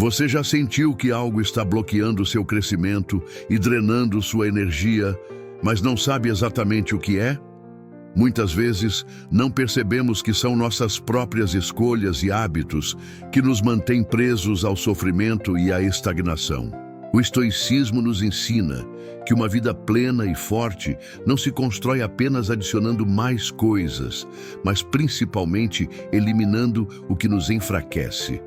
Você já sentiu que algo está bloqueando seu crescimento e drenando sua energia, mas não sabe exatamente o que é? Muitas vezes, não percebemos que são nossas próprias escolhas e hábitos que nos mantêm presos ao sofrimento e à estagnação. O estoicismo nos ensina que uma vida plena e forte não se constrói apenas adicionando mais coisas, mas principalmente eliminando o que nos enfraquece.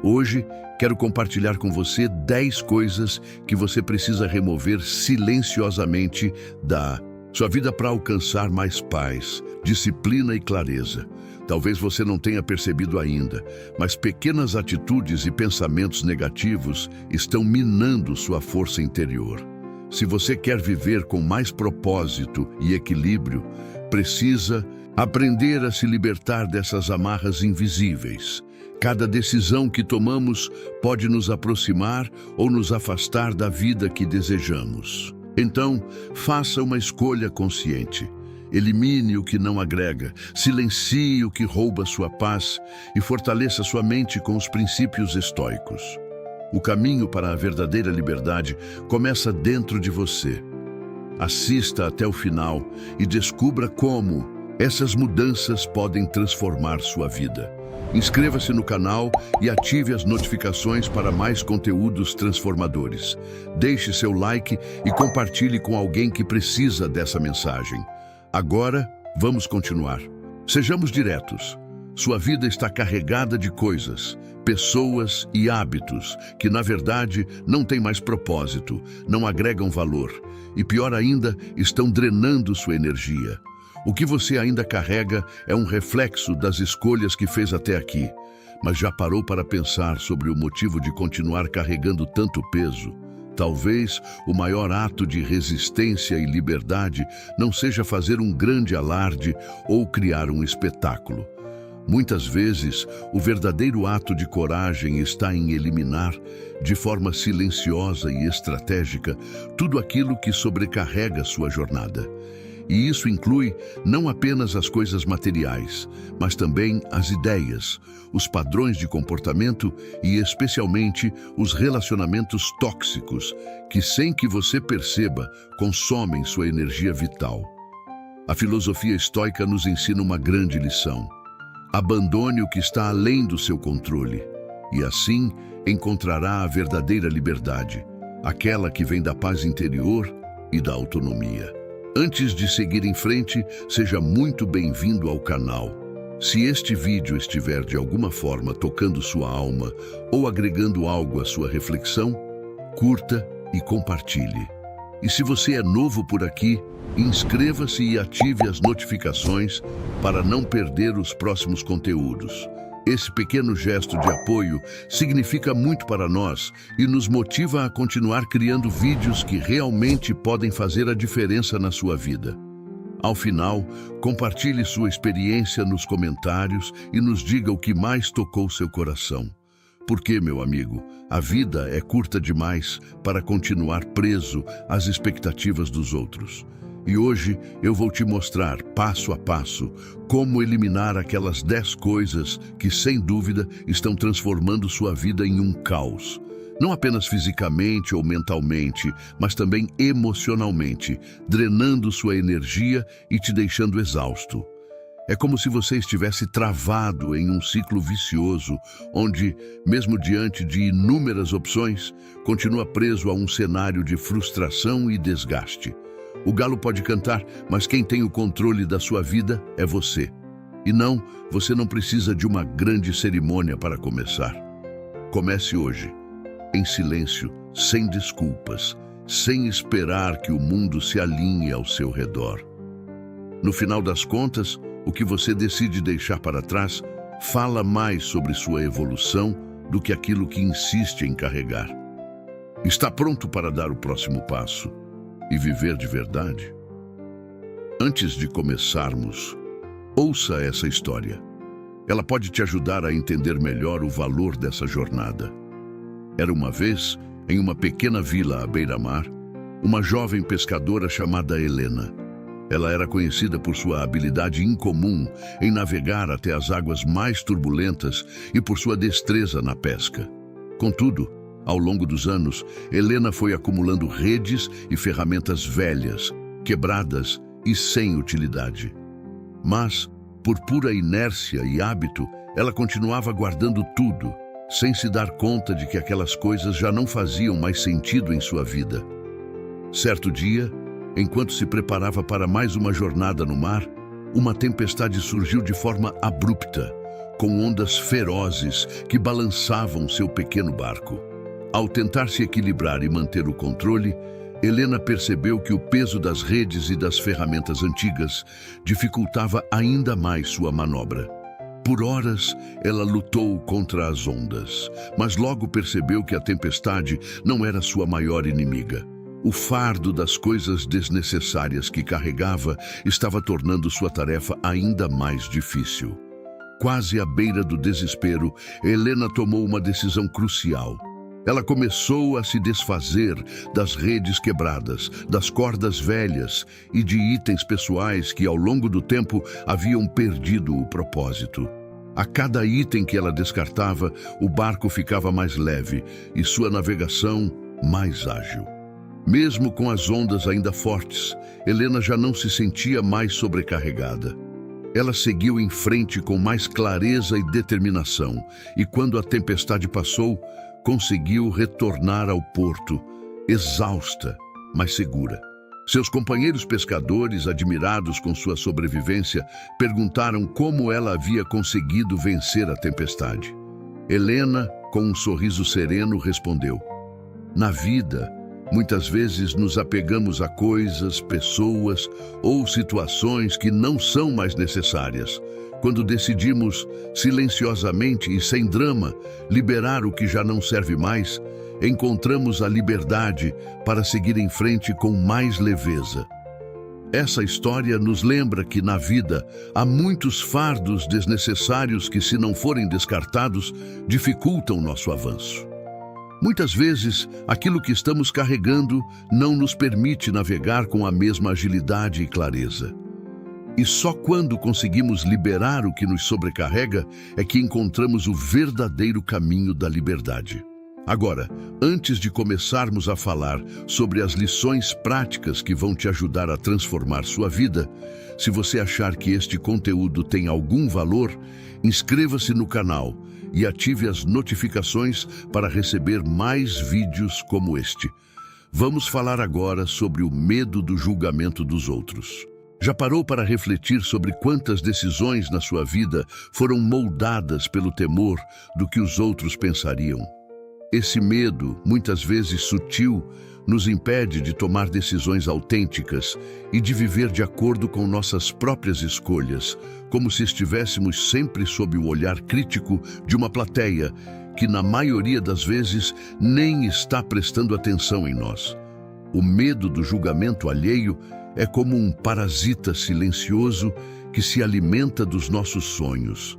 Hoje, quero compartilhar com você 10 coisas que você precisa remover silenciosamente da sua vida para alcançar mais paz, disciplina e clareza. Talvez você não tenha percebido ainda, mas pequenas atitudes e pensamentos negativos estão minando sua força interior. Se você quer viver com mais propósito e equilíbrio, precisa aprender a se libertar dessas amarras invisíveis. Cada decisão que tomamos pode nos aproximar ou nos afastar da vida que desejamos. Então, faça uma escolha consciente. Elimine o que não agrega, silencie o que rouba sua paz e fortaleça sua mente com os princípios estoicos. O caminho para a verdadeira liberdade começa dentro de você. Assista até o final e descubra como essas mudanças podem transformar sua vida. Inscreva-se no canal e ative as notificações para mais conteúdos transformadores. Deixe seu like e compartilhe com alguém que precisa dessa mensagem. Agora, vamos continuar. Sejamos diretos. Sua vida está carregada de coisas, pessoas e hábitos que, na verdade, não têm mais propósito, não agregam valor e, pior ainda, estão drenando sua energia. O que você ainda carrega é um reflexo das escolhas que fez até aqui, mas já parou para pensar sobre o motivo de continuar carregando tanto peso? Talvez o maior ato de resistência e liberdade não seja fazer um grande alarde ou criar um espetáculo. Muitas vezes, o verdadeiro ato de coragem está em eliminar, de forma silenciosa e estratégica, tudo aquilo que sobrecarrega sua jornada. E isso inclui não apenas as coisas materiais, mas também as ideias, os padrões de comportamento e, especialmente, os relacionamentos tóxicos, que, sem que você perceba, consomem sua energia vital. A filosofia estoica nos ensina uma grande lição. Abandone o que está além do seu controle, e assim encontrará a verdadeira liberdade, aquela que vem da paz interior e da autonomia. Antes de seguir em frente, seja muito bem-vindo ao canal. Se este vídeo estiver de alguma forma tocando sua alma ou agregando algo à sua reflexão, curta e compartilhe. E se você é novo por aqui, inscreva-se e ative as notificações para não perder os próximos conteúdos. Esse pequeno gesto de apoio significa muito para nós e nos motiva a continuar criando vídeos que realmente podem fazer a diferença na sua vida. Ao final, compartilhe sua experiência nos comentários e nos diga o que mais tocou seu coração. Porque, meu amigo, a vida é curta demais para continuar preso às expectativas dos outros. E hoje eu vou te mostrar, passo a passo, como eliminar aquelas 10 coisas que, sem dúvida, estão transformando sua vida em um caos. Não apenas fisicamente ou mentalmente, mas também emocionalmente, drenando sua energia e te deixando exausto. É como se você estivesse travado em um ciclo vicioso, onde, mesmo diante de inúmeras opções, continua preso a um cenário de frustração e desgaste. O galo pode cantar, mas quem tem o controle da sua vida é você. E não, você não precisa de uma grande cerimônia para começar. Comece hoje, em silêncio, sem desculpas, sem esperar que o mundo se alinhe ao seu redor. No final das contas, o que você decide deixar para trás fala mais sobre sua evolução do que aquilo que insiste em carregar. Está pronto para dar o próximo passo e viver de verdade? Antes de começarmos, ouça essa história. Ela pode te ajudar a entender melhor o valor dessa jornada. Era uma vez, em uma pequena vila à beira-mar, uma jovem pescadora chamada Helena. Ela era conhecida por sua habilidade incomum em navegar até as águas mais turbulentas e por sua destreza na pesca. Contudo, ao longo dos anos, Helena foi acumulando redes e ferramentas velhas, quebradas e sem utilidade. Mas, por pura inércia e hábito, ela continuava guardando tudo, sem se dar conta de que aquelas coisas já não faziam mais sentido em sua vida. Certo dia, enquanto se preparava para mais uma jornada no mar, uma tempestade surgiu de forma abrupta, com ondas ferozes que balançavam seu pequeno barco. Ao tentar se equilibrar e manter o controle, Helena percebeu que o peso das redes e das ferramentas antigas dificultava ainda mais sua manobra. Por horas, ela lutou contra as ondas, mas logo percebeu que a tempestade não era sua maior inimiga. O fardo das coisas desnecessárias que carregava estava tornando sua tarefa ainda mais difícil. Quase à beira do desespero, Helena tomou uma decisão crucial. Ela começou a se desfazer das redes quebradas, das cordas velhas e de itens pessoais que, ao longo do tempo, haviam perdido o propósito. A cada item que ela descartava, o barco ficava mais leve e sua navegação mais ágil. Mesmo com as ondas ainda fortes, Helena já não se sentia mais sobrecarregada. Ela seguiu em frente com mais clareza e determinação, e quando a tempestade passou, conseguiu retornar ao porto, exausta, mas segura. Seus companheiros pescadores, admirados com sua sobrevivência, perguntaram como ela havia conseguido vencer a tempestade. Helena, com um sorriso sereno, respondeu: "Na vida, muitas vezes nos apegamos a coisas, pessoas ou situações que não são mais necessárias. Quando decidimos, silenciosamente e sem drama, liberar o que já não serve mais, encontramos a liberdade para seguir em frente com mais leveza." Essa história nos lembra que na vida há muitos fardos desnecessários que, se não forem descartados, dificultam nosso avanço. Muitas vezes, aquilo que estamos carregando não nos permite navegar com a mesma agilidade e clareza. E só quando conseguimos liberar o que nos sobrecarrega é que encontramos o verdadeiro caminho da liberdade. Agora, antes de começarmos a falar sobre as lições práticas que vão te ajudar a transformar sua vida, se você achar que este conteúdo tem algum valor, inscreva-se no canal e ative as notificações para receber mais vídeos como este. Vamos falar agora sobre o medo do julgamento dos outros. Já parou para refletir sobre quantas decisões na sua vida foram moldadas pelo temor do que os outros pensariam? Esse medo, muitas vezes sutil, nos impede de tomar decisões autênticas e de viver de acordo com nossas próprias escolhas, como se estivéssemos sempre sob o olhar crítico de uma plateia que, na maioria das vezes, nem está prestando atenção em nós. O medo do julgamento alheio é como um parasita silencioso que se alimenta dos nossos sonhos.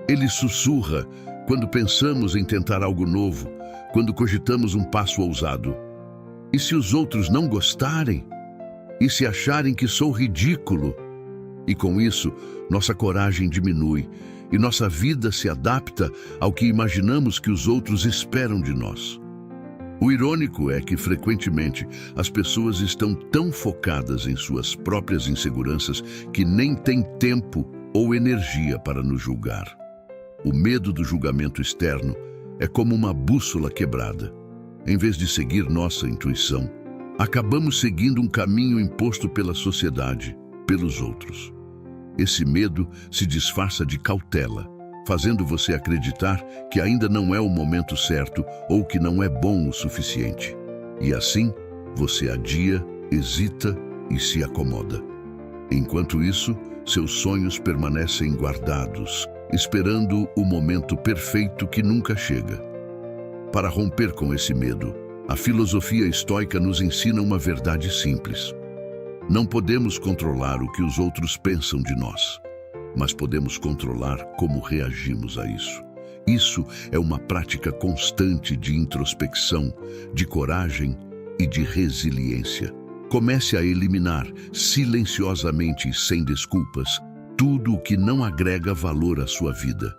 Ele sussurra quando pensamos em tentar algo novo, quando cogitamos um passo ousado. E se os outros não gostarem? E se acharem que sou ridículo? E com isso, nossa coragem diminui e nossa vida se adapta ao que imaginamos que os outros esperam de nós. O irônico é que, frequentemente, as pessoas estão tão focadas em suas próprias inseguranças que nem têm tempo ou energia para nos julgar. O medo do julgamento externo é como uma bússola quebrada. Em vez de seguir nossa intuição, acabamos seguindo um caminho imposto pela sociedade, pelos outros. Esse medo se disfarça de cautela, fazendo você acreditar que ainda não é o momento certo ou que não é bom o suficiente. E assim, você adia, hesita e se acomoda. Enquanto isso, seus sonhos permanecem guardados, esperando o momento perfeito que nunca chega. Para romper com esse medo, a filosofia estoica nos ensina uma verdade simples. Não podemos controlar o que os outros pensam de nós, mas podemos controlar como reagimos a isso. Isso é uma prática constante de introspecção, de coragem e de resiliência. Comece a eliminar, silenciosamente e sem desculpas, tudo o que não agrega valor à sua vida.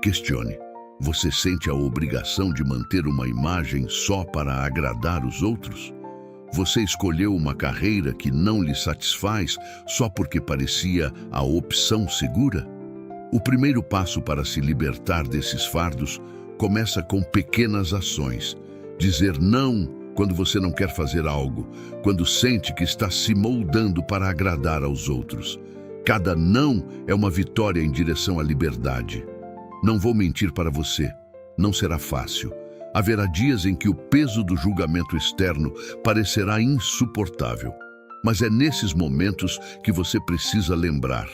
Questione: Você sente a obrigação de manter uma imagem só para agradar os outros? Você escolheu uma carreira que não lhe satisfaz só porque parecia a opção segura? O primeiro passo para se libertar desses fardos começa com pequenas ações. Dizer não quando você não quer fazer algo, quando sente que está se moldando para agradar aos outros. Cada não é uma vitória em direção à liberdade. Não vou mentir para você, não será fácil. Haverá dias em que o peso do julgamento externo parecerá insuportável. Mas é nesses momentos que você precisa lembrar.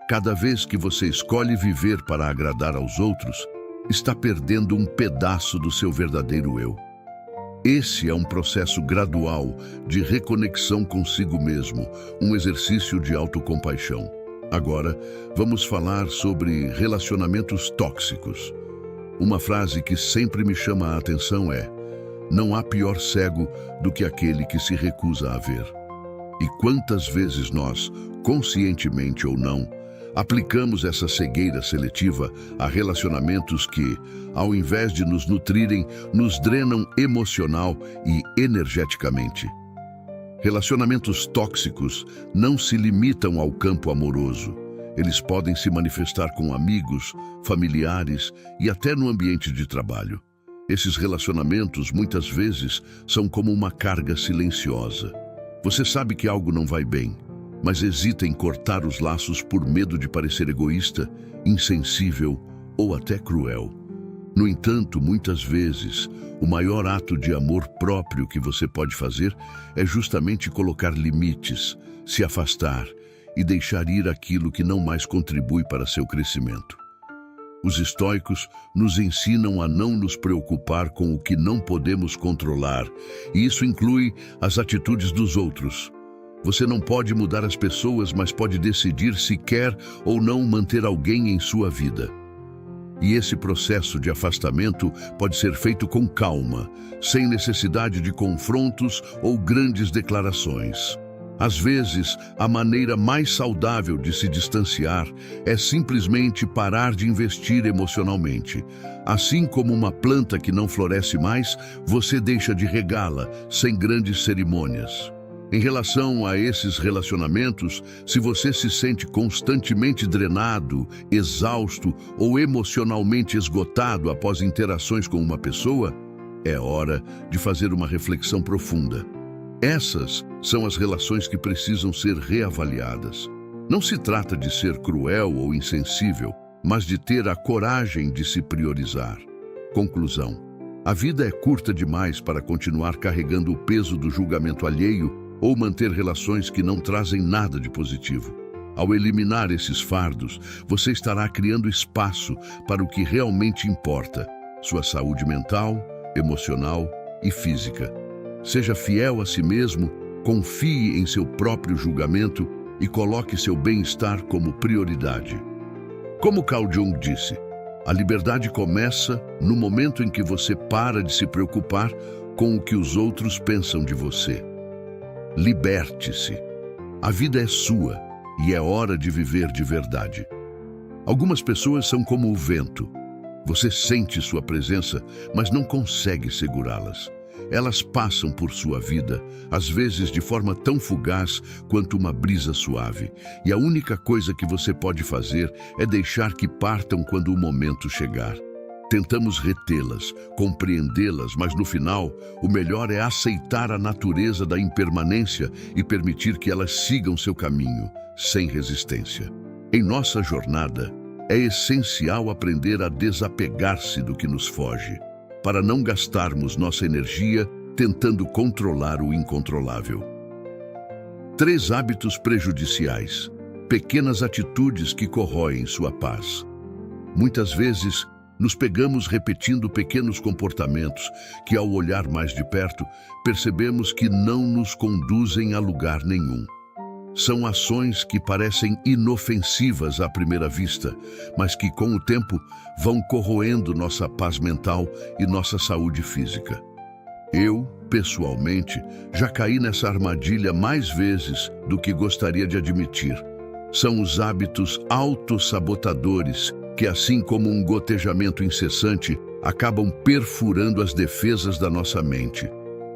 Cada vez que você escolhe viver para agradar aos outros, está perdendo um pedaço do seu verdadeiro eu. Esse é um processo gradual de reconexão consigo mesmo, um exercício de autocompaixão. Agora, vamos falar sobre relacionamentos tóxicos. Uma frase que sempre me chama a atenção é: não há pior cego do que aquele que se recusa a ver. E quantas vezes nós, conscientemente ou não, aplicamos essa cegueira seletiva a relacionamentos que, ao invés de nos nutrirem, nos drenam emocional e energeticamente. Relacionamentos tóxicos não se limitam ao campo amoroso. Eles podem se manifestar com amigos, familiares e até no ambiente de trabalho. Esses relacionamentos, muitas vezes, são como uma carga silenciosa. Você sabe que algo não vai bem, mas hesita em cortar os laços por medo de parecer egoísta, insensível ou até cruel. No entanto, muitas vezes, o maior ato de amor próprio que você pode fazer é justamente colocar limites, se afastar e deixar ir aquilo que não mais contribui para seu crescimento. Os estoicos nos ensinam a não nos preocupar com o que não podemos controlar, e isso inclui as atitudes dos outros. Você não pode mudar as pessoas, mas pode decidir se quer ou não manter alguém em sua vida. E esse processo de afastamento pode ser feito com calma, sem necessidade de confrontos ou grandes declarações. Às vezes, a maneira mais saudável de se distanciar é simplesmente parar de investir emocionalmente. Assim como uma planta que não floresce mais, você deixa de regá-la sem grandes cerimônias. Em relação a esses relacionamentos, se você se sente constantemente drenado, exausto ou emocionalmente esgotado após interações com uma pessoa, é hora de fazer uma reflexão profunda. Essas são as relações que precisam ser reavaliadas. Não se trata de ser cruel ou insensível, mas de ter a coragem de se priorizar. Conclusão: a vida é curta demais para continuar carregando o peso do julgamento alheio ou manter relações que não trazem nada de positivo. Ao eliminar esses fardos, você estará criando espaço para o que realmente importa: sua saúde mental, emocional e física. Seja fiel a si mesmo, confie em seu próprio julgamento e coloque seu bem-estar como prioridade. Como Carl Jung disse, a liberdade começa no momento em que você para de se preocupar com o que os outros pensam de você. Liberte-se. A vida é sua e é hora de viver de verdade. Algumas pessoas são como o vento. Você sente sua presença, mas não consegue segurá-las. Elas passam por sua vida, às vezes de forma tão fugaz quanto uma brisa suave. E a única coisa que você pode fazer é deixar que partam quando o momento chegar. Tentamos retê-las, compreendê-las, mas no final, o melhor é aceitar a natureza da impermanência e permitir que elas sigam seu caminho, sem resistência. Em nossa jornada, é essencial aprender a desapegar-se do que nos foge, para não gastarmos nossa energia tentando controlar o incontrolável. 3 hábitos prejudiciais, pequenas atitudes que corroem sua paz. Muitas vezes, nos pegamos repetindo pequenos comportamentos que, ao olhar mais de perto, percebemos que não nos conduzem a lugar nenhum. São ações que parecem inofensivas à primeira vista, mas que, com o tempo, vão corroendo nossa paz mental e nossa saúde física. Eu, pessoalmente, já caí nessa armadilha mais vezes do que gostaria de admitir. São os hábitos autossabotadores que, assim como um gotejamento incessante, acabam perfurando as defesas da nossa mente.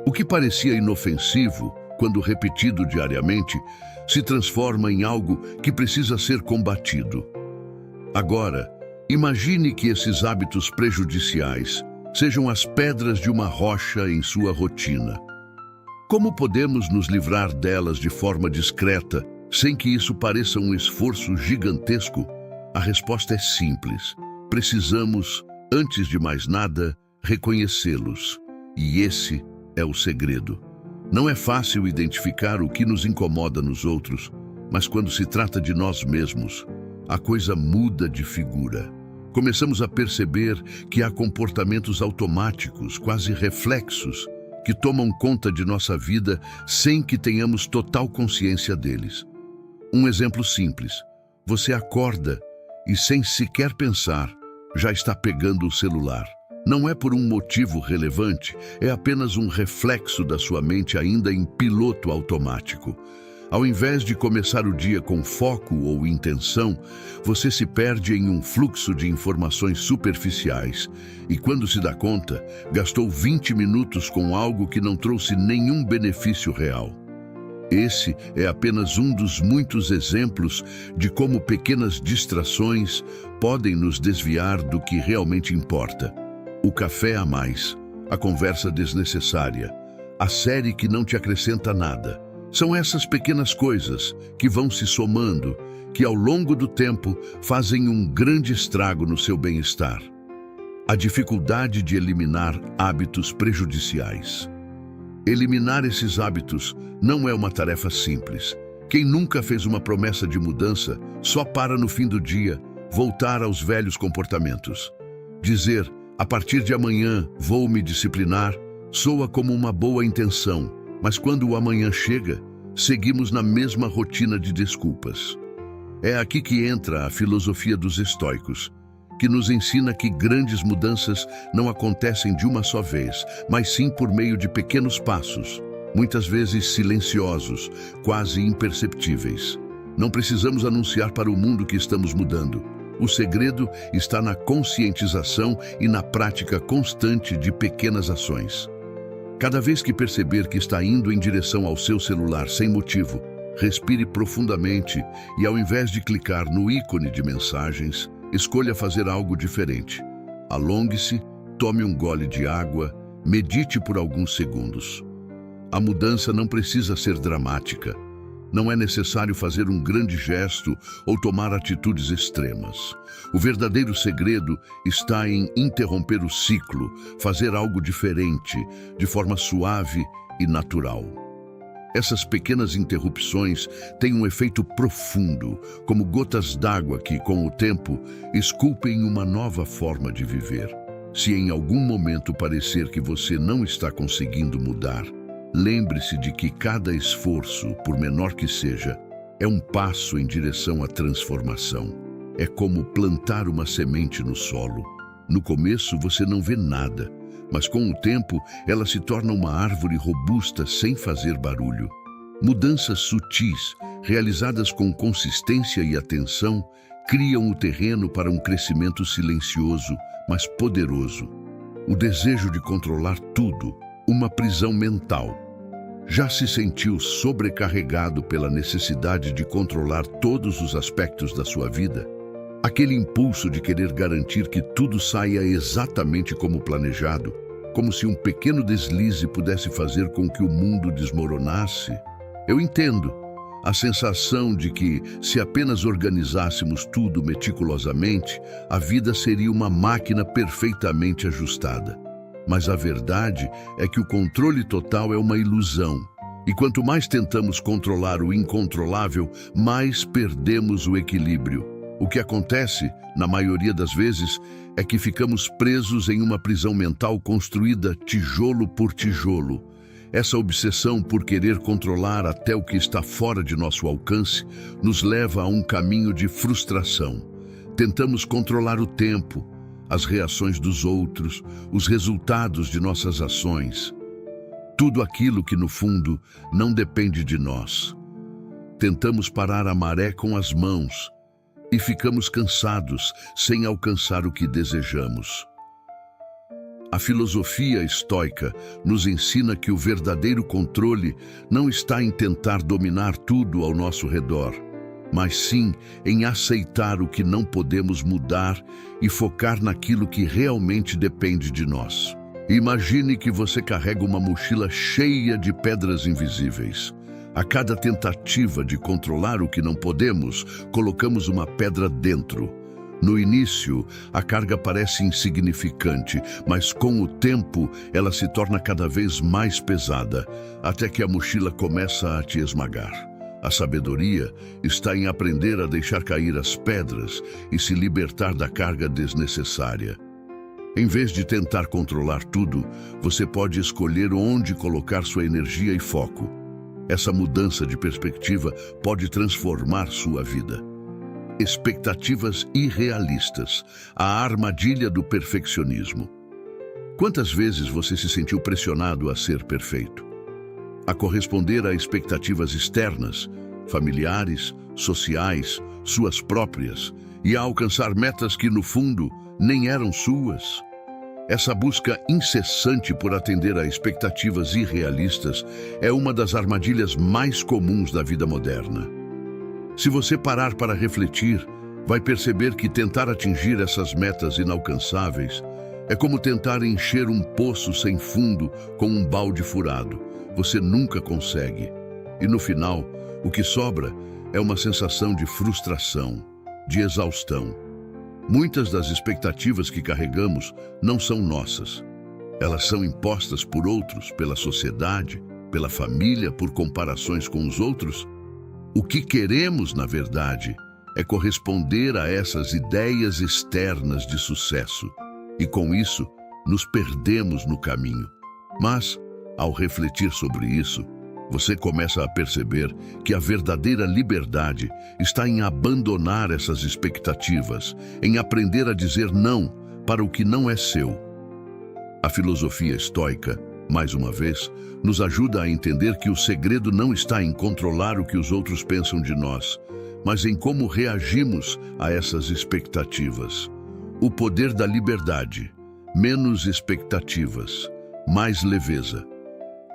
O que parecia inofensivo, quando repetido diariamente, se transforma em algo que precisa ser combatido. Agora, imagine que esses hábitos prejudiciais sejam as pedras de uma rocha em sua rotina. Como podemos nos livrar delas de forma discreta, sem que isso pareça um esforço gigantesco? A resposta é simples. Precisamos, antes de mais nada, reconhecê-los. E esse é o segredo. Não é fácil identificar o que nos incomoda nos outros, mas quando se trata de nós mesmos, a coisa muda de figura. Começamos a perceber que há comportamentos automáticos, quase reflexos, que tomam conta de nossa vida sem que tenhamos total consciência deles. Um exemplo simples: você acorda e, sem sequer pensar, já está pegando o celular. Não é por um motivo relevante, é apenas um reflexo da sua mente ainda em piloto automático. Ao invés de começar o dia com foco ou intenção, você se perde em um fluxo de informações superficiais e, quando se dá conta, gastou 20 minutos com algo que não trouxe nenhum benefício real. Esse é apenas um dos muitos exemplos de como pequenas distrações podem nos desviar do que realmente importa. O café a mais, a conversa desnecessária, a série que não te acrescenta nada. São essas pequenas coisas que vão se somando, que ao longo do tempo fazem um grande estrago no seu bem-estar. A dificuldade de eliminar hábitos prejudiciais. Eliminar esses hábitos não é uma tarefa simples. Quem nunca fez uma promessa de mudança só para no fim do dia voltar aos velhos comportamentos. Dizer, a partir de amanhã vou me disciplinar, soa como uma boa intenção, mas quando o amanhã chega, seguimos na mesma rotina de desculpas. É aqui que entra a filosofia dos estoicos, que nos ensina que grandes mudanças não acontecem de uma só vez, mas sim por meio de pequenos passos, muitas vezes silenciosos, quase imperceptíveis. Não precisamos anunciar para o mundo que estamos mudando. O segredo está na conscientização e na prática constante de pequenas ações. Cada vez que perceber que está indo em direção ao seu celular sem motivo, respire profundamente e, ao invés de clicar no ícone de mensagens, escolha fazer algo diferente. Alongue-se, tome um gole de água, medite por alguns segundos. A mudança não precisa ser dramática. Não é necessário fazer um grande gesto ou tomar atitudes extremas. O verdadeiro segredo está em interromper o ciclo, fazer algo diferente, de forma suave e natural. Essas pequenas interrupções têm um efeito profundo, como gotas d'água que, com o tempo, esculpem uma nova forma de viver. Se em algum momento parecer que você não está conseguindo mudar, lembre-se de que cada esforço, por menor que seja, é um passo em direção à transformação. É como plantar uma semente no solo. No começo você não vê nada, mas com o tempo ela se torna uma árvore robusta sem fazer barulho. Mudanças sutis, realizadas com consistência e atenção, criam o terreno para um crescimento silencioso, mas poderoso. O desejo de controlar tudo, uma prisão mental. Já se sentiu sobrecarregado pela necessidade de controlar todos os aspectos da sua vida? Aquele impulso de querer garantir que tudo saia exatamente como planejado, como se um pequeno deslize pudesse fazer com que o mundo desmoronasse? Eu entendo. A sensação de que, se apenas organizássemos tudo meticulosamente, a vida seria uma máquina perfeitamente ajustada. Mas a verdade é que o controle total é uma ilusão. E quanto mais tentamos controlar o incontrolável, mais perdemos o equilíbrio. O que acontece, na maioria das vezes, é que ficamos presos em uma prisão mental construída tijolo por tijolo. Essa obsessão por querer controlar até o que está fora de nosso alcance nos leva a um caminho de frustração. Tentamos controlar o tempo, as reações dos outros, os resultados de nossas ações. Tudo aquilo que, no fundo, não depende de nós. Tentamos parar a maré com as mãos, e ficamos cansados sem alcançar o que desejamos. A filosofia estoica nos ensina que o verdadeiro controle não está em tentar dominar tudo ao nosso redor, mas sim em aceitar o que não podemos mudar e focar naquilo que realmente depende de nós. Imagine que você carrega uma mochila cheia de pedras invisíveis. A cada tentativa de controlar o que não podemos, colocamos uma pedra dentro. No início, a carga parece insignificante, mas com o tempo ela se torna cada vez mais pesada, até que a mochila começa a te esmagar. A sabedoria está em aprender a deixar cair as pedras e se libertar da carga desnecessária. Em vez de tentar controlar tudo, você pode escolher onde colocar sua energia e foco. Essa mudança de perspectiva pode transformar sua vida. Expectativas irrealistas, a armadilha do perfeccionismo. Quantas vezes você se sentiu pressionado a ser perfeito? A corresponder a expectativas externas, familiares, sociais, suas próprias, e a alcançar metas que, no fundo, nem eram suas? Essa busca incessante por atender a expectativas irrealistas é uma das armadilhas mais comuns da vida moderna. Se você parar para refletir, vai perceber que tentar atingir essas metas inalcançáveis é como tentar encher um poço sem fundo com um balde furado. Você nunca consegue. E no final, o que sobra é uma sensação de frustração, de exaustão. Muitas das expectativas que carregamos não são nossas. Elas são impostas por outros, pela sociedade, pela família, por comparações com os outros. O que queremos, na verdade, é corresponder a essas ideias externas de sucesso. E com isso, nos perdemos no caminho. Mas, ao refletir sobre isso, você começa a perceber que a verdadeira liberdade está em abandonar essas expectativas, em aprender a dizer não para o que não é seu. A filosofia estoica, mais uma vez, nos ajuda a entender que o segredo não está em controlar o que os outros pensam de nós, mas em como reagimos a essas expectativas. O poder da liberdade, menos expectativas, mais leveza.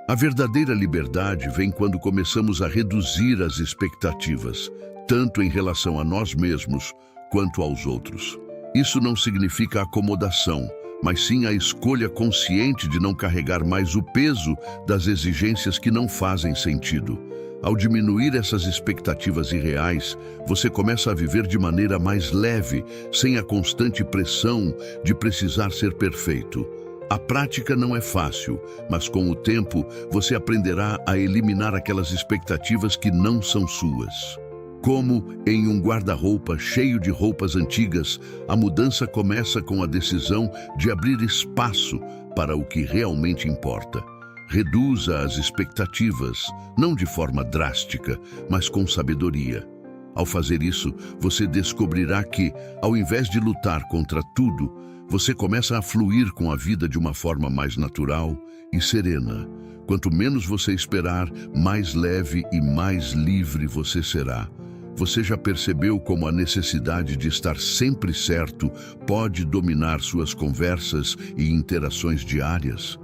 A verdadeira liberdade vem quando começamos a reduzir as expectativas, tanto em relação a nós mesmos quanto aos outros. Isso não significa acomodação, mas sim a escolha consciente de não carregar mais o peso das exigências que não fazem sentido. Ao diminuir essas expectativas irreais, você começa a viver de maneira mais leve, sem a constante pressão de precisar ser perfeito. A prática não é fácil, mas com o tempo você aprenderá a eliminar aquelas expectativas que não são suas. Como em um guarda-roupa cheio de roupas antigas, a mudança começa com a decisão de abrir espaço para o que realmente importa. Reduza as expectativas, não de forma drástica, mas com sabedoria. Ao fazer isso, você descobrirá que, ao invés de lutar contra tudo, você começa a fluir com a vida de uma forma mais natural e serena. Quanto menos você esperar, mais leve e mais livre você será. Você já percebeu como a necessidade de estar sempre certo pode dominar suas conversas e interações diárias?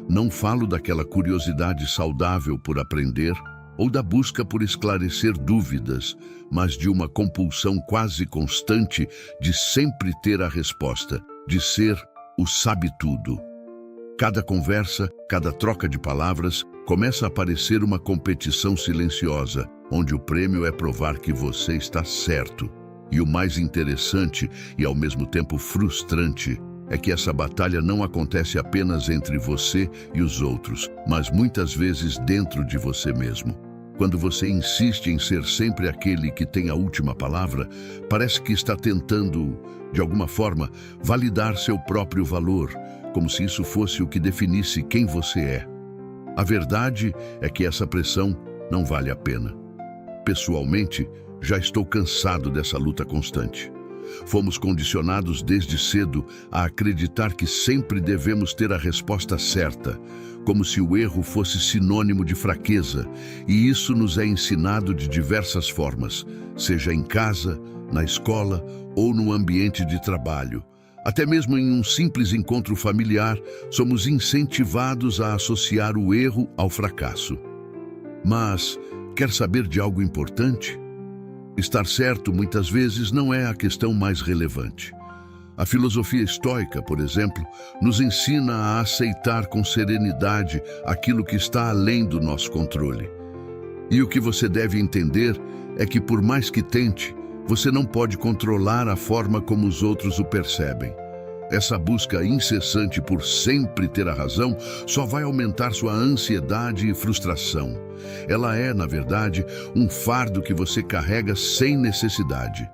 Não falo daquela curiosidade saudável por aprender ou da busca por esclarecer dúvidas, mas de uma compulsão quase constante de sempre ter a resposta, de ser o sabe-tudo. Cada conversa, cada troca de palavras, começa a parecer uma competição silenciosa, onde o prêmio é provar que você está certo. E o mais interessante e ao mesmo tempo frustrante é que essa batalha não acontece apenas entre você e os outros, mas muitas vezes dentro de você mesmo. Quando você insiste em ser sempre aquele que tem a última palavra, parece que está tentando, de alguma forma, validar seu próprio valor, como se isso fosse o que definisse quem você é. A verdade é que essa pressão não vale a pena. Pessoalmente, já estou cansado dessa luta constante. Fomos condicionados desde cedo a acreditar que sempre devemos ter a resposta certa, como se o erro fosse sinônimo de fraqueza, e isso nos é ensinado de diversas formas, seja em casa, na escola ou no ambiente de trabalho. Até mesmo em um simples encontro familiar, somos incentivados a associar o erro ao fracasso. Mas quer saber de algo importante? Estar certo muitas vezes não é a questão mais relevante. A filosofia estoica, por exemplo, nos ensina a aceitar com serenidade aquilo que está além do nosso controle. E o que você deve entender é que, por mais que tente, você não pode controlar a forma como os outros o percebem. Essa busca incessante por sempre ter a razão só vai aumentar sua ansiedade e frustração. Ela é, na verdade, um fardo que você carrega sem necessidade.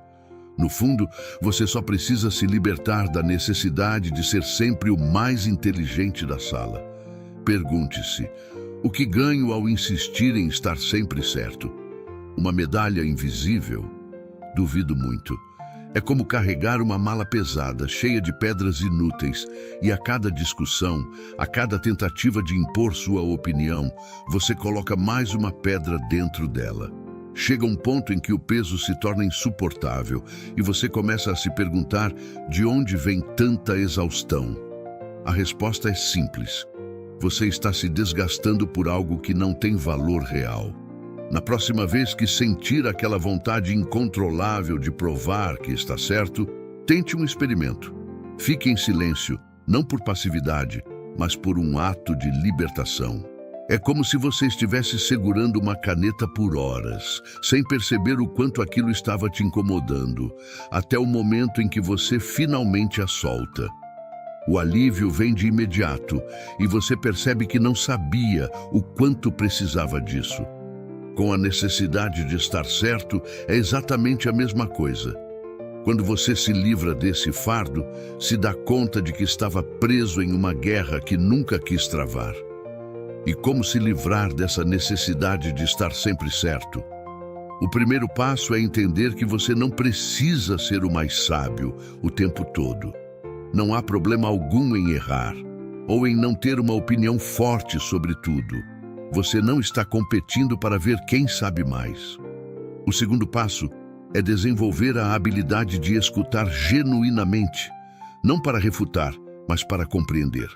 No fundo, você só precisa se libertar da necessidade de ser sempre o mais inteligente da sala. Pergunte-se: o que ganho ao insistir em estar sempre certo? Uma medalha invisível? Duvido muito. É como carregar uma mala pesada, cheia de pedras inúteis, e a cada discussão, a cada tentativa de impor sua opinião, você coloca mais uma pedra dentro dela. Chega um ponto em que o peso se torna insuportável e você começa a se perguntar de onde vem tanta exaustão. A resposta é simples. Você está se desgastando por algo que não tem valor real. Na próxima vez que sentir aquela vontade incontrolável de provar que está certo, tente um experimento. Fique em silêncio, não por passividade, mas por um ato de libertação. É como se você estivesse segurando uma caneta por horas, sem perceber o quanto aquilo estava te incomodando, até o momento em que você finalmente a solta. O alívio vem de imediato e você percebe que não sabia o quanto precisava disso. Com a necessidade de estar certo, é exatamente a mesma coisa. Quando você se livra desse fardo, se dá conta de que estava preso em uma guerra que nunca quis travar. E como se livrar dessa necessidade de estar sempre certo? O primeiro passo é entender que você não precisa ser o mais sábio o tempo todo. Não há problema algum em errar, ou em não ter uma opinião forte sobre tudo. Você não está competindo para ver quem sabe mais. O segundo passo é desenvolver a habilidade de escutar genuinamente, não para refutar, mas para compreender.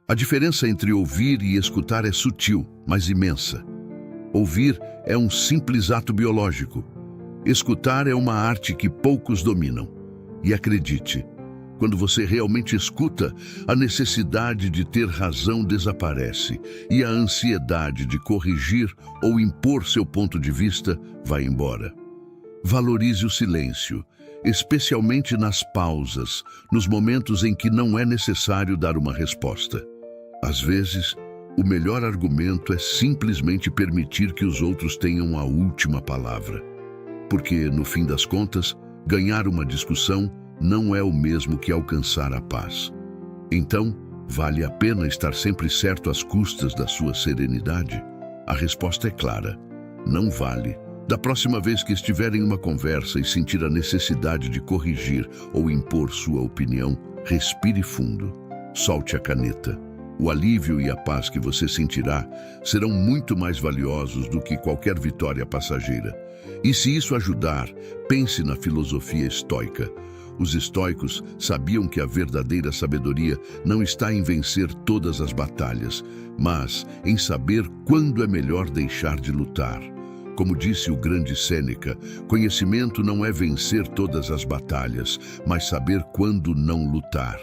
A diferença entre ouvir e escutar é sutil, mas imensa. Ouvir é um simples ato biológico. Escutar é uma arte que poucos dominam. E acredite, quando você realmente escuta, a necessidade de ter razão desaparece e a ansiedade de corrigir ou impor seu ponto de vista vai embora. Valorize o silêncio, especialmente nas pausas, nos momentos em que não é necessário dar uma resposta. Às vezes, o melhor argumento é simplesmente permitir que os outros tenham a última palavra. Porque, no fim das contas, ganhar uma discussão não é o mesmo que alcançar a paz. Então, vale a pena estar sempre certo às custas da sua serenidade? A resposta é clara: não vale. Da próxima vez que estiver em uma conversa e sentir a necessidade de corrigir ou impor sua opinião, respire fundo. Solte a caneta. O alívio e a paz que você sentirá serão muito mais valiosos do que qualquer vitória passageira. E se isso ajudar, pense na filosofia estoica. Os estoicos sabiam que a verdadeira sabedoria não está em vencer todas as batalhas, mas em saber quando é melhor deixar de lutar. Como disse o grande Sêneca, conhecimento não é vencer todas as batalhas, mas saber quando não lutar.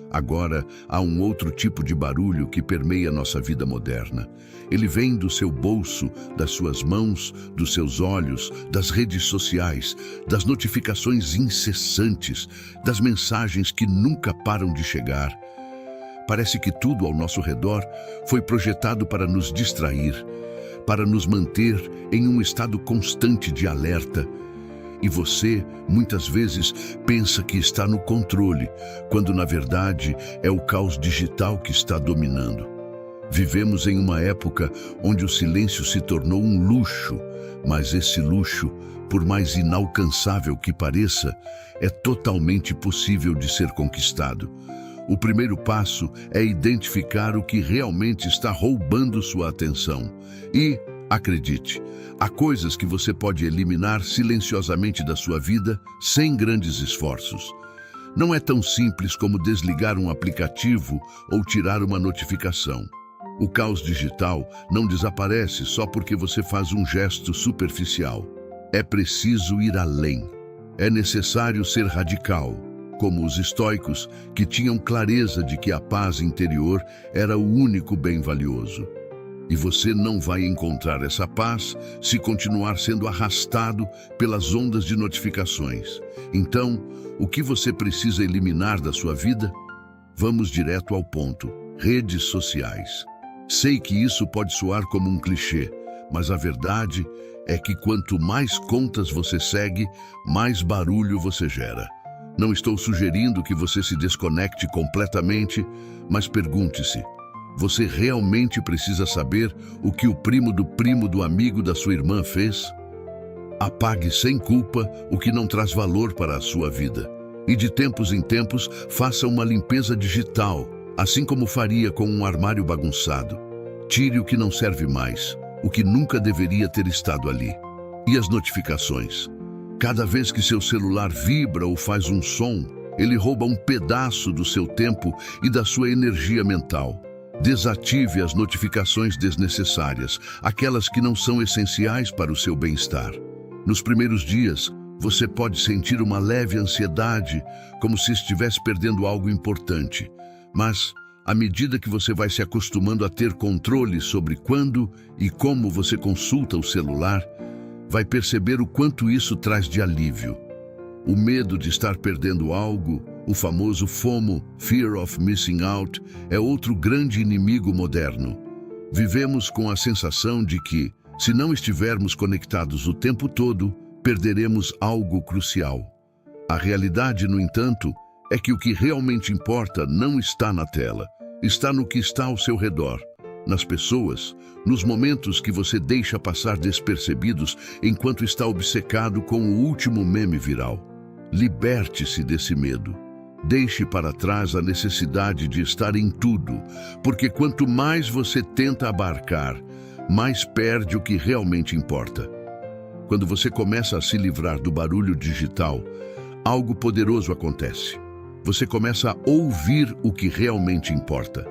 Agora, há um outro tipo de barulho que permeia nossa vida moderna. Ele vem do seu bolso, das suas mãos, dos seus olhos, das redes sociais, das notificações incessantes, das mensagens que nunca param de chegar. Parece que tudo ao nosso redor foi projetado para nos distrair, para nos manter em um estado constante de alerta. E você, muitas vezes, pensa que está no controle, quando na verdade é o caos digital que está dominando. Vivemos em uma época onde o silêncio se tornou um luxo, mas esse luxo, por mais inalcançável que pareça, é totalmente possível de ser conquistado. O primeiro passo é identificar o que realmente está roubando sua atenção e, Acredite, há coisas que você pode eliminar silenciosamente da sua vida sem grandes esforços. Não é tão simples como desligar um aplicativo ou tirar uma notificação. O caos digital não desaparece só porque você faz um gesto superficial. É preciso ir além. É necessário ser radical, como os estoicos, que tinham clareza de que a paz interior era o único bem valioso. E você não vai encontrar essa paz se continuar sendo arrastado pelas ondas de notificações. Então, o que você precisa eliminar da sua vida? Vamos direto ao ponto: redes sociais. Sei que isso pode soar como um clichê, mas a verdade é que quanto mais contas você segue, mais barulho você gera. Não estou sugerindo que você se desconecte completamente, mas pergunte-se: você realmente precisa saber o que o primo do amigo da sua irmã fez? Apague sem culpa o que não traz valor para a sua vida. E de tempos em tempos, faça uma limpeza digital, assim como faria com um armário bagunçado. Tire o que não serve mais, o que nunca deveria ter estado ali. E as notificações? Cada vez que seu celular vibra ou faz um som, ele rouba um pedaço do seu tempo e da sua energia mental. Desative as notificações desnecessárias, aquelas que não são essenciais para o seu bem-estar. Nos primeiros dias, você pode sentir uma leve ansiedade, como se estivesse perdendo algo importante. Mas, à medida que você vai se acostumando a ter controle sobre quando e como você consulta o celular, vai perceber o quanto isso traz de alívio. O medo de estar perdendo algo, o famoso FOMO, Fear of Missing Out, é outro grande inimigo moderno. Vivemos com a sensação de que, se não estivermos conectados o tempo todo, perderemos algo crucial. A realidade, no entanto, é que o que realmente importa não está na tela, está no que está ao seu redor, nas pessoas, nos momentos que você deixa passar despercebidos enquanto está obcecado com o último meme viral. Liberte-se desse medo. Deixe para trás a necessidade de estar em tudo, porque quanto mais você tenta abarcar, mais perde o que realmente importa. Quando você começa a se livrar do barulho digital, algo poderoso acontece. Você começa a ouvir o que realmente importa.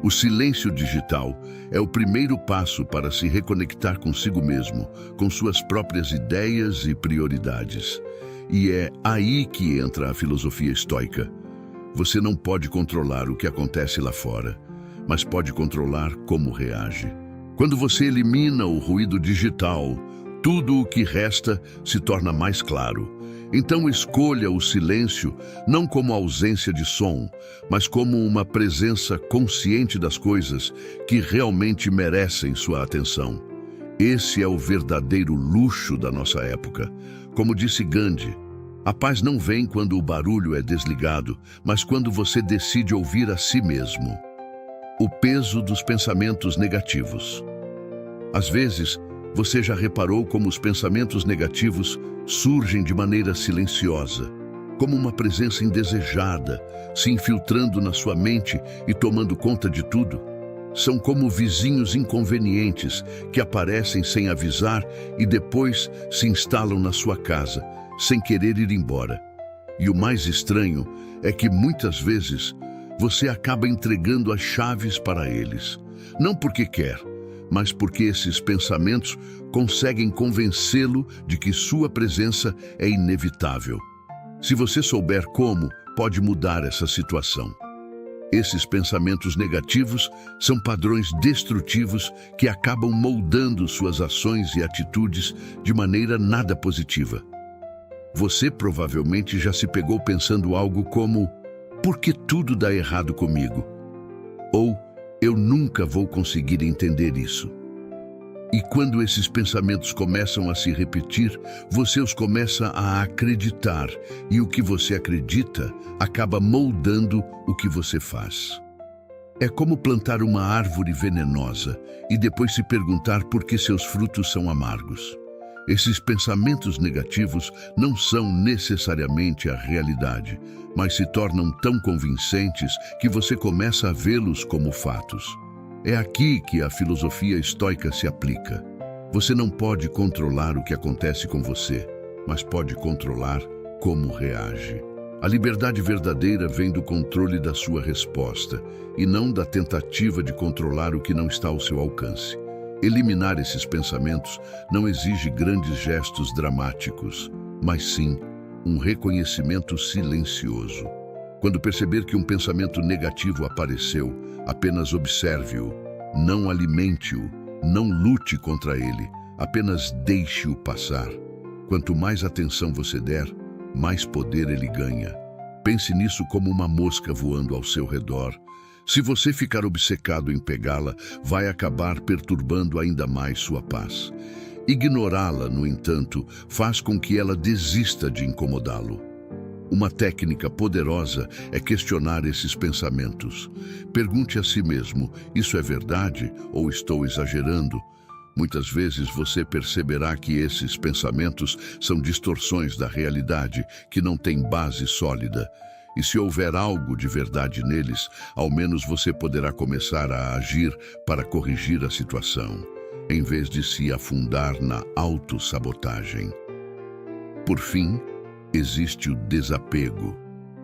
O silêncio digital é o primeiro passo para se reconectar consigo mesmo, com suas próprias ideias e prioridades. E é aí que entra a filosofia estoica. Você não pode controlar o que acontece lá fora, mas pode controlar como reage. Quando você elimina o ruído digital, tudo o que resta se torna mais claro. Então escolha o silêncio não como ausência de som, mas como uma presença consciente das coisas que realmente merecem sua atenção. Esse é o verdadeiro luxo da nossa época. Como disse Gandhi, a paz não vem quando o barulho é desligado, mas quando você decide ouvir a si mesmo. O peso dos pensamentos negativos. Às vezes, você já reparou como os pensamentos negativos surgem de maneira silenciosa, como uma presença indesejada, se infiltrando na sua mente e tomando conta de tudo? São como vizinhos inconvenientes que aparecem sem avisar e depois se instalam na sua casa, sem querer ir embora. E o mais estranho é que muitas vezes você acaba entregando as chaves para eles, não porque quer, mas porque esses pensamentos conseguem convencê-lo de que sua presença é inevitável. Se você souber como, pode mudar essa situação. Esses pensamentos negativos são padrões destrutivos que acabam moldando suas ações e atitudes de maneira nada positiva. Você provavelmente já se pegou pensando algo como: por que tudo dá errado comigo? Ou eu nunca vou conseguir entender isso. E quando esses pensamentos começam a se repetir, você os começa a acreditar, e o que você acredita acaba moldando o que você faz. É como plantar uma árvore venenosa e depois se perguntar por que seus frutos são amargos. Esses pensamentos negativos não são necessariamente a realidade, mas se tornam tão convincentes que você começa a vê-los como fatos. É aqui que a filosofia estoica se aplica. Você não pode controlar o que acontece com você, mas pode controlar como reage. A liberdade verdadeira vem do controle da sua resposta e não da tentativa de controlar o que não está ao seu alcance. Eliminar esses pensamentos não exige grandes gestos dramáticos, mas sim um reconhecimento silencioso. Quando perceber que um pensamento negativo apareceu, apenas observe-o, não alimente-o, não lute contra ele, apenas deixe-o passar. Quanto mais atenção você der, mais poder ele ganha. Pense nisso como uma mosca voando ao seu redor. Se você ficar obcecado em pegá-la, vai acabar perturbando ainda mais sua paz. Ignorá-la, no entanto, faz com que ela desista de incomodá-lo. Uma técnica poderosa é questionar esses pensamentos. Pergunte a si mesmo, isso é verdade ou estou exagerando? Muitas vezes você perceberá que esses pensamentos são distorções da realidade que não têm base sólida. E se houver algo de verdade neles, ao menos você poderá começar a agir para corrigir a situação, em vez de se afundar na autossabotagem. Por fim, existe o desapego.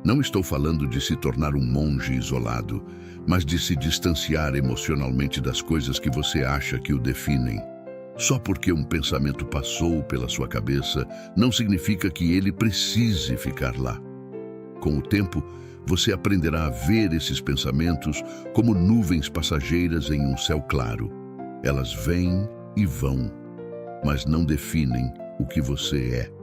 Não estou falando de se tornar um monge isolado, mas de se distanciar emocionalmente das coisas que você acha que o definem. Só porque um pensamento passou pela sua cabeça, não significa que ele precise ficar lá. Com o tempo, você aprenderá a ver esses pensamentos como nuvens passageiras em um céu claro. Elas vêm e vão, mas não definem o que você é.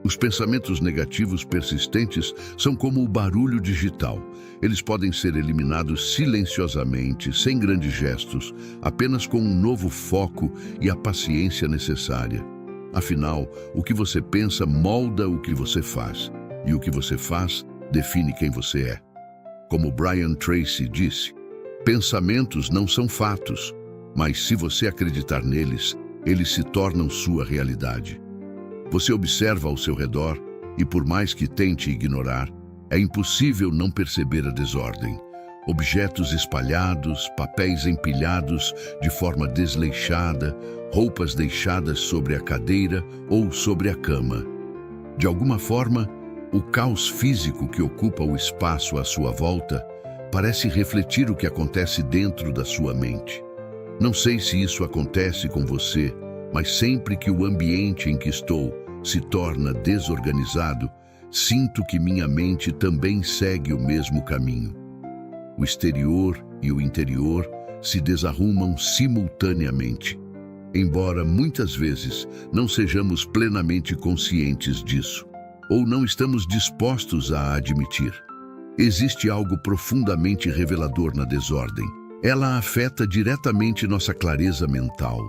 Os pensamentos negativos persistentes são como o barulho digital. Eles podem ser eliminados silenciosamente, sem grandes gestos, apenas com um novo foco e a paciência necessária. Afinal, o que você pensa molda o que você faz, e o que você faz define quem você é. Como Brian Tracy disse, pensamentos não são fatos, mas se você acreditar neles, eles se tornam sua realidade. Você observa ao seu redor e, por mais que tente ignorar, é impossível não perceber a desordem. Objetos espalhados, papéis empilhados de forma desleixada, roupas deixadas sobre a cadeira ou sobre a cama. De alguma forma, o caos físico que ocupa o espaço à sua volta parece refletir o que acontece dentro da sua mente. Não sei se isso acontece com você, mas sempre que o ambiente em que estou se torna desorganizado, sinto que minha mente também segue o mesmo caminho. O exterior e o interior se desarrumam simultaneamente, embora muitas vezes não sejamos plenamente conscientes disso, ou não estamos dispostos a admitir. Existe algo profundamente revelador na desordem. Ela afeta diretamente nossa clareza mental.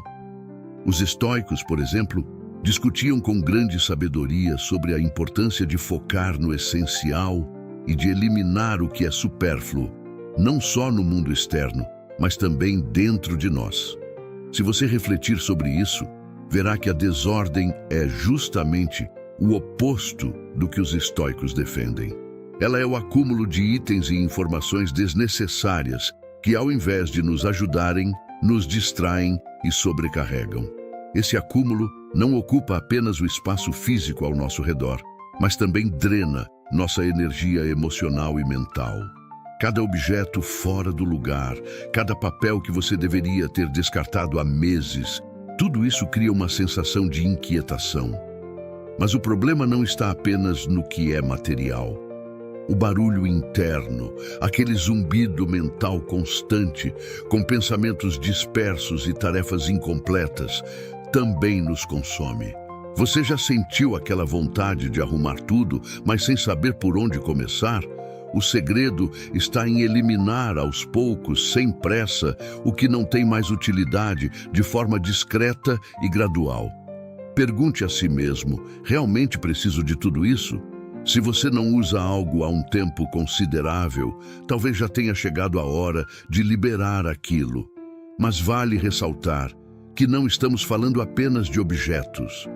Os estoicos, por exemplo, discutiam com grande sabedoria sobre a importância de focar no essencial e de eliminar o que é supérfluo, não só no mundo externo, mas também dentro de nós. Se você refletir sobre isso, verá que a desordem é justamente o oposto do que os estoicos defendem. Ela é o acúmulo de itens e informações desnecessárias que, ao invés de nos ajudarem, nos distraem e sobrecarregam. Esse acúmulo não ocupa apenas o espaço físico ao nosso redor, mas também drena nossa energia emocional e mental. Cada objeto fora do lugar, cada papel que você deveria ter descartado há meses, tudo isso cria uma sensação de inquietação. Mas o problema não está apenas no que é material. O barulho interno, aquele zumbido mental constante, com pensamentos dispersos e tarefas incompletas, também nos consome. Você já sentiu aquela vontade de arrumar tudo, mas sem saber por onde começar? O segredo está em eliminar aos poucos, sem pressa, o que não tem mais utilidade, de forma discreta e gradual. Pergunte a si mesmo, realmente preciso de tudo isso? Se você não usa algo há um tempo considerável, talvez já tenha chegado a hora de liberar aquilo. Mas vale ressaltar que não estamos falando apenas de objetos.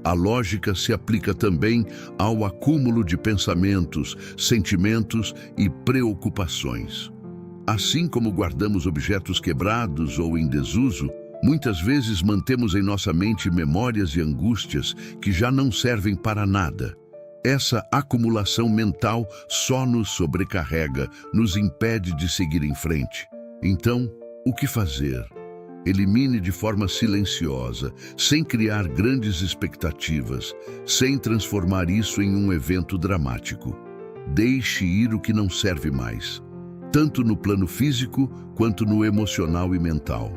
A lógica se aplica também ao acúmulo de pensamentos, sentimentos e preocupações. Assim como guardamos objetos quebrados ou em desuso, Muitas vezes mantemos em nossa mente memórias e angústias que já não servem para nada. Essa acumulação mental só nos sobrecarrega, nos impede de seguir em frente. Então, o que fazer? Elimine de forma silenciosa, sem criar grandes expectativas, sem transformar isso em um evento dramático. Deixe ir o que não serve mais, tanto no plano físico quanto no emocional e mental.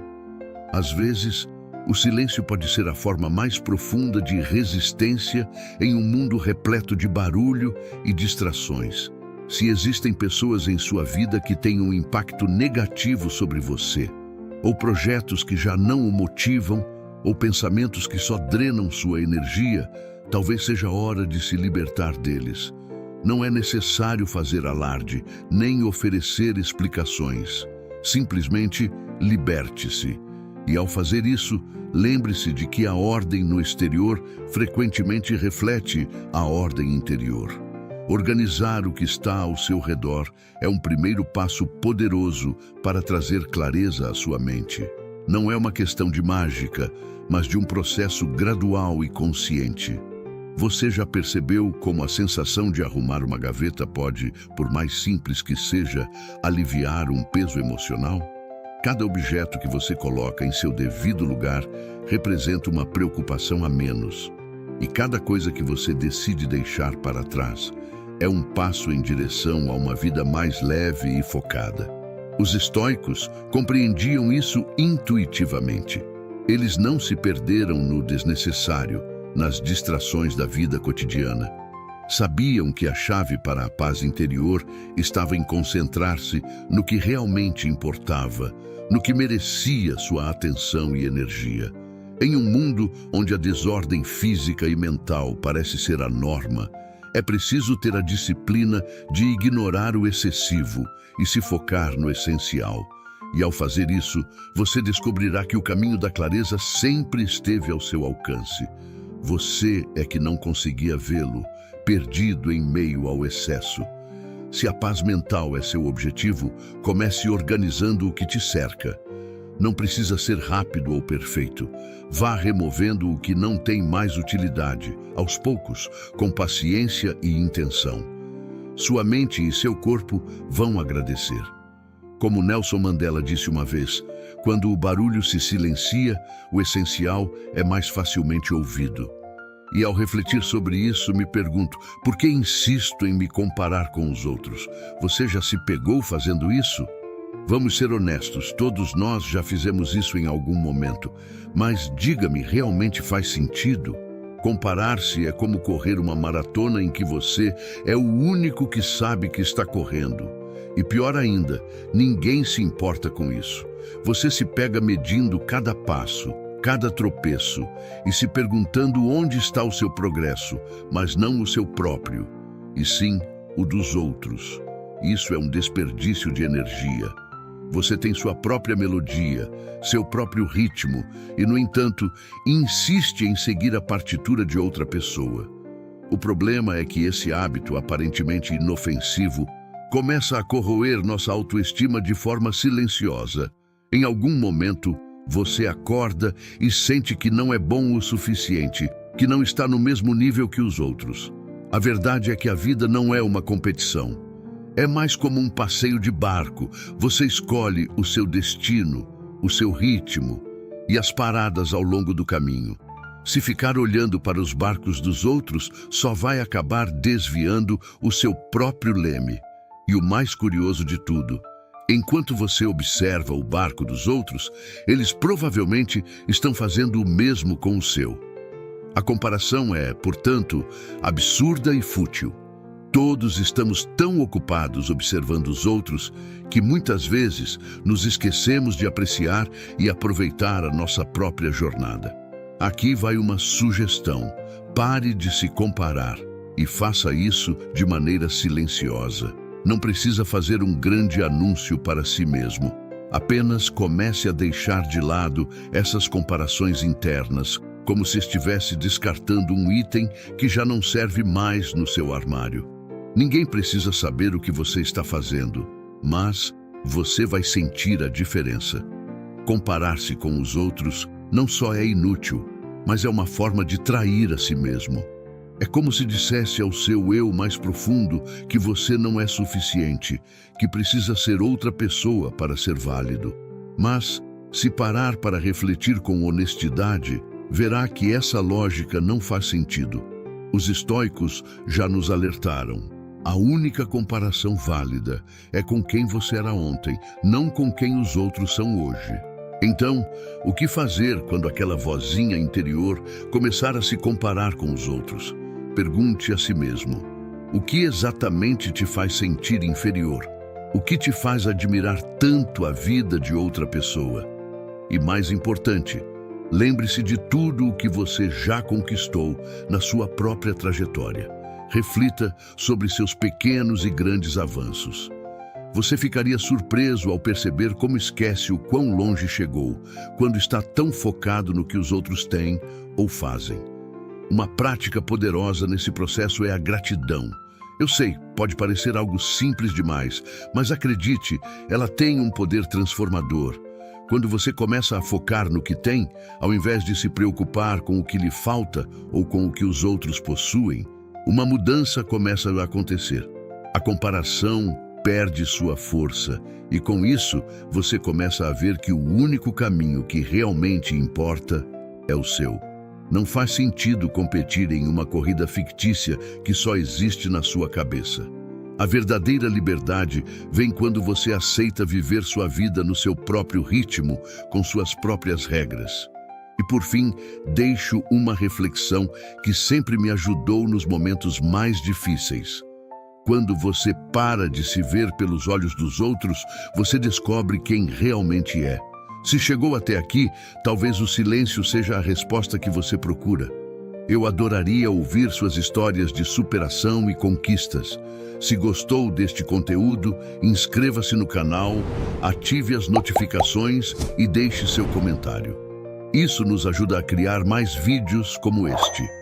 Às vezes, o silêncio pode ser a forma mais profunda de resistência em um mundo repleto de barulho e distrações. Se existem pessoas em sua vida que têm um impacto negativo sobre você, ou projetos que já não o motivam, ou pensamentos que só drenam sua energia, talvez seja hora de se libertar deles. Não é necessário fazer alarde, nem oferecer explicações. Simplesmente liberte-se. E ao fazer isso, lembre-se de que a ordem no exterior frequentemente reflete a ordem interior. Organizar o que está ao seu redor é um primeiro passo poderoso para trazer clareza à sua mente. Não é uma questão de mágica, mas de um processo gradual e consciente. Você já percebeu como a sensação de arrumar uma gaveta pode, por mais simples que seja, aliviar um peso emocional? Cada objeto que você coloca em seu devido lugar representa uma preocupação a menos. E cada coisa que você decide deixar para trás é um passo em direção a uma vida mais leve e focada. Os estoicos compreendiam isso intuitivamente. Eles não se perderam no desnecessário, nas distrações da vida cotidiana. Sabiam que a chave para a paz interior estava em concentrar-se no que realmente importava, no que merecia sua atenção e energia. Em um mundo onde a desordem física e mental parece ser a norma, é preciso ter a disciplina de ignorar o excessivo e se focar no essencial. E ao fazer isso, você descobrirá que o caminho da clareza sempre esteve ao seu alcance. Você é que não conseguia vê-lo, perdido em meio ao excesso. Se a paz mental é seu objetivo, comece organizando o que te cerca. Não precisa ser rápido ou perfeito. Vá removendo o que não tem mais utilidade, aos poucos, com paciência e intenção. Sua mente e seu corpo vão agradecer. Como Nelson Mandela disse uma vez, quando o barulho se silencia, o essencial é mais facilmente ouvido. E ao refletir sobre isso, me pergunto, por que insisto em me comparar com os outros? Você já se pegou fazendo isso? Vamos ser honestos, todos nós já fizemos isso em algum momento. Mas diga-me, realmente faz sentido? Comparar-se é como correr uma maratona em que você é o único que sabe que está correndo. E pior ainda, ninguém se importa com isso. Você se pega medindo cada passo, cada tropeço, e se perguntando onde está o seu progresso, mas não o seu próprio, e sim o dos outros. Isso é um desperdício de energia. Você tem sua própria melodia, seu próprio ritmo, e, no entanto, insiste em seguir a partitura de outra pessoa. O problema é que esse hábito, aparentemente inofensivo, começa a corroer nossa autoestima de forma silenciosa. Em algum momento, você acorda e sente que não é bom o suficiente, que não está no mesmo nível que os outros. A verdade é que a vida não é uma competição. É mais como um passeio de barco. Você escolhe o seu destino, o seu ritmo e as paradas ao longo do caminho. Se ficar olhando para os barcos dos outros, só vai acabar desviando o seu próprio leme. E o mais curioso de tudo, enquanto você observa o barco dos outros, eles provavelmente estão fazendo o mesmo com o seu. A comparação é, portanto, absurda e fútil. Todos estamos tão ocupados observando os outros que muitas vezes nos esquecemos de apreciar e aproveitar a nossa própria jornada. Aqui vai uma sugestão: pare de se comparar e faça isso de maneira silenciosa. Não precisa fazer um grande anúncio para si mesmo. Apenas comece a deixar de lado essas comparações internas, como se estivesse descartando um item que já não serve mais no seu armário. Ninguém precisa saber o que você está fazendo, mas você vai sentir a diferença. Comparar-se com os outros não só é inútil, mas é uma forma de trair a si mesmo. É como se dissesse ao seu eu mais profundo que você não é suficiente, que precisa ser outra pessoa para ser válido. Mas, se parar para refletir com honestidade, verá que essa lógica não faz sentido. Os estoicos já nos alertaram. A única comparação válida é com quem você era ontem, não com quem os outros são hoje. Então, o que fazer quando aquela vozinha interior começar a se comparar com os outros? Pergunte a si mesmo: o que exatamente te faz sentir inferior? O que te faz admirar tanto a vida de outra pessoa? E mais importante, lembre-se de tudo o que você já conquistou na sua própria trajetória. Reflita sobre seus pequenos e grandes avanços. Você ficaria surpreso ao perceber como esquece o quão longe chegou, quando está tão focado no que os outros têm ou fazem. Uma prática poderosa nesse processo é a gratidão. Eu sei, pode parecer algo simples demais, mas acredite, ela tem um poder transformador. Quando você começa a focar no que tem, ao invés de se preocupar com o que lhe falta ou com o que os outros possuem, uma mudança começa a acontecer. A comparação perde sua força e, com isso, você começa a ver que o único caminho que realmente importa é o seu. Não faz sentido competir em uma corrida fictícia que só existe na sua cabeça. A verdadeira liberdade vem quando você aceita viver sua vida no seu próprio ritmo, com suas próprias regras. E por fim, deixo uma reflexão que sempre me ajudou nos momentos mais difíceis. Quando você para de se ver pelos olhos dos outros, você descobre quem realmente é. Se chegou até aqui, talvez o silêncio seja a resposta que você procura. Eu adoraria ouvir suas histórias de superação e conquistas. Se gostou deste conteúdo, inscreva-se no canal, ative as notificações e deixe seu comentário. Isso nos ajuda a criar mais vídeos como este.